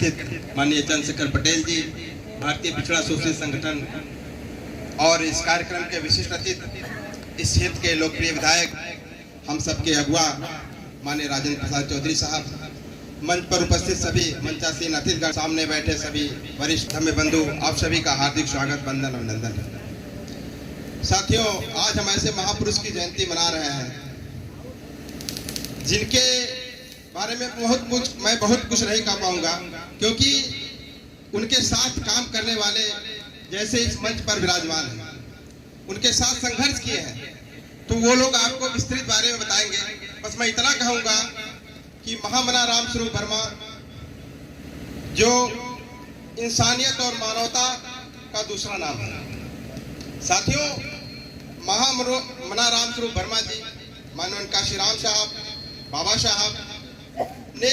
कथित माननीय चंद्रशेखर पटेल जी, भारतीय पिछड़ा शोषित संगठन, और इस कार्यक्रम के विशिष्ट अतिथि इस क्षेत्र के लोकप्रिय विधायक, हम सबके अगुआ माननीय राजेंद्र प्रसाद चौधरी साहब, मंच पर उपस्थित सभी मंचासीन अतिथिगण, सामने बैठे सभी वरिष्ठ धर्म बंधु, आप सभी का हार्दिक स्वागत, वंदन, अभिनंदन। साथियों, आज हम ऐसे महापुरुष की जयंती मना रहे हैं जिनके बारे में मैं बहुत कुछ नहीं कह पाऊंगा, क्योंकि उनके साथ काम करने वाले जैसे इस मंच पर विराजमान हैं, उनके साथ संघर्ष किए हैं, तो वो लोग आपको विस्तृत बारे में बताएंगे। बस मैं इतना कहूंगा कि महामना रामस्वरूप वर्मा, जो इंसानियत और मानवता का दूसरा नाम है। साथियों, महामना रामस्वरूप वर्मा जी, माननीय काशीराम साहब, बाबा साहब ने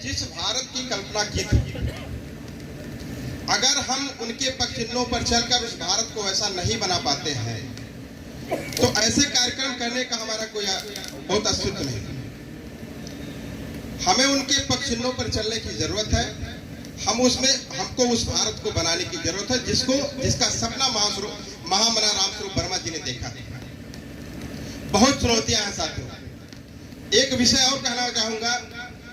जिस भारत की कल्पना की थी, अगर हम उनके पग चिन्हों पर चलकर उस भारत को ऐसा नहीं बना पाते हैं, तो ऐसे कार्यक्रम करने का हमारा कोई बहुत अस्तित्व नहीं। हमें उनके पग चिन्हों पर चलने की जरूरत है। हमको उस भारत को बनाने की जरूरत है जिसका सपना महामना रामस्वरूप वर्मा जी ने देखा। बहुत चुनौतियां हैं साथियों। एक विषय और कहना चाहूंगा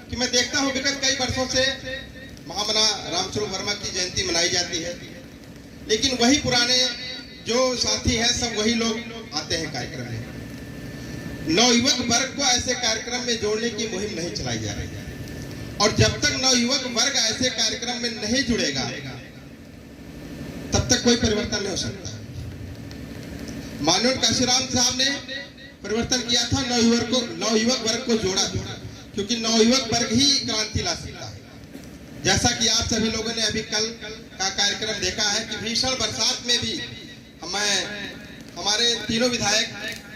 कि मैं देखता हूं विगत कई वर्षों से महामना रामस्वरूप वर्मा की जयंती मनाई जाती है, लेकिन वही पुराने जो साथी हैं, सब वही लोग आते हैं कार्यक्रम में। नवयुवक वर्ग को ऐसे कार्यक्रम में जोड़ने की मुहिम नहीं चलाई जा रही है, और जब तक नवयुवक वर्ग ऐसे कार्यक्रम में नहीं जुड़ेगा, तब तक कोई परिवर्तन नहीं हो सकता। माननीय काशीराम साहब ने परिवर्तन किया था, नवयुवक वर्ग को जोड़ा था, क्योंकि नवयुवक वर्ग ही क्रांति ला सकता है। जैसा कि आप सभी लोगों ने अभी कल का कार्यक्रम देखा है कि भीषण बरसात में भी हमारे तीनों विधायक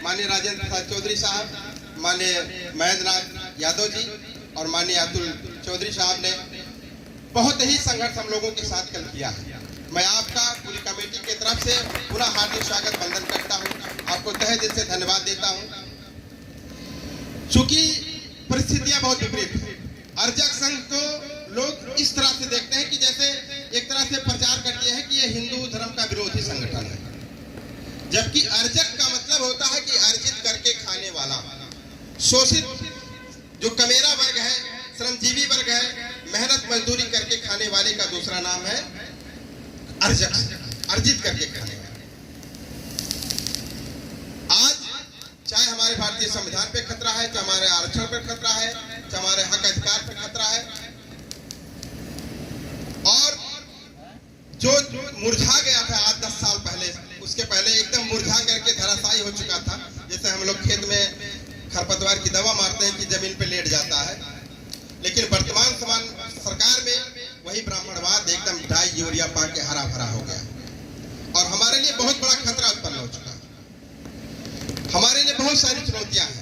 माननीय राजेंद्र प्रसाद चौधरी साहब, माननीय महेंद्रनाथ यादव जी और माननीय अतुल चौधरी साहब ने बहुत ही संघर्ष हम लोगों के साथ कल किया है। मैं आपका पूरी कमेटी की तरफ से पुनः हार्दिक स्वागत, वंदन करता हूं, आपको तहे दिल से धन्यवाद देता हूं। चूंकि परिस्थितियां बहुत विपरीत है, अर्जक संघ को लोग इस तरह से देखते हैं कि जैसे एक तरह से प्रचार करते हैं कि यह हिंदू धर्म का विरोधी संगठन है, जबकि अर्जक का मतलब होता है कि अर्जित करके खाने वाला, शोषित जो कमेरा वर्ग है, श्रमजीवी वर्ग है, मेहनत मजदूरी करके खाने वाले का दूसरा नाम है अर्जक, अर्जित करके खाने वाला। आज चाहे हमारे भारतीय संविधान पे खतरा है, चाहे हमारे आरक्षण पर खतरा है, चाहे हमारे हक अधिकार पर खतरा है, और जो मुरझा गया था आज 10 साल पहले, उसके पहले एकदम मुरझा करके धराशायी हो चुका था। जैसे हम लोग खेत में खरपतवार की दवा मारते हैं कि जमीन पे लेट जाता है, लेकिन वर्तमान सरकार में वही ब्राह्मणवाद एकदम डाई यूरिया पा के हरा भरा हो गया, और हमारे लिए बहुत बड़ा खतरा उत्पन्न हो चुका है। हमारे लिए बहुत सारी चुनौतियां हैं।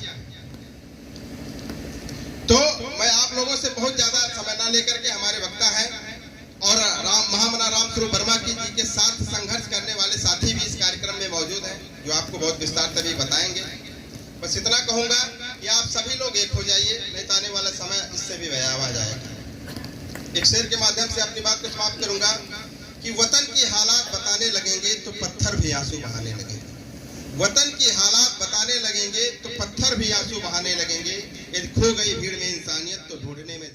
तो मैं आप लोगों से बहुत ज्यादा समय न लेकर के, हमारे वक्ता हैं और महामना रामस्वरूप वर्मा जी के साथ संघर्ष करने वाले साथी भी इस कार्यक्रम में मौजूद हैं, जो आपको बहुत विस्तार से भी बताएंगे। बस इतना कहूंगा कि आप सभी लोग एक हो जाइए, नहीं तो आने वाला समय इससे भी भयावह जाएगा। एक शेर के माध्यम से अपनी बात को समाप्त करूंगा कि वतन की हालात बताने लगेंगे तो पत्थर भी आंसू बहाने लगेंगे। वतन की हालात बताने लगेंगे तो पत्थर भी आंसू बहाने लगेंगे। यदि खो गई भीड़ में इंसानियत तो ढूंढने में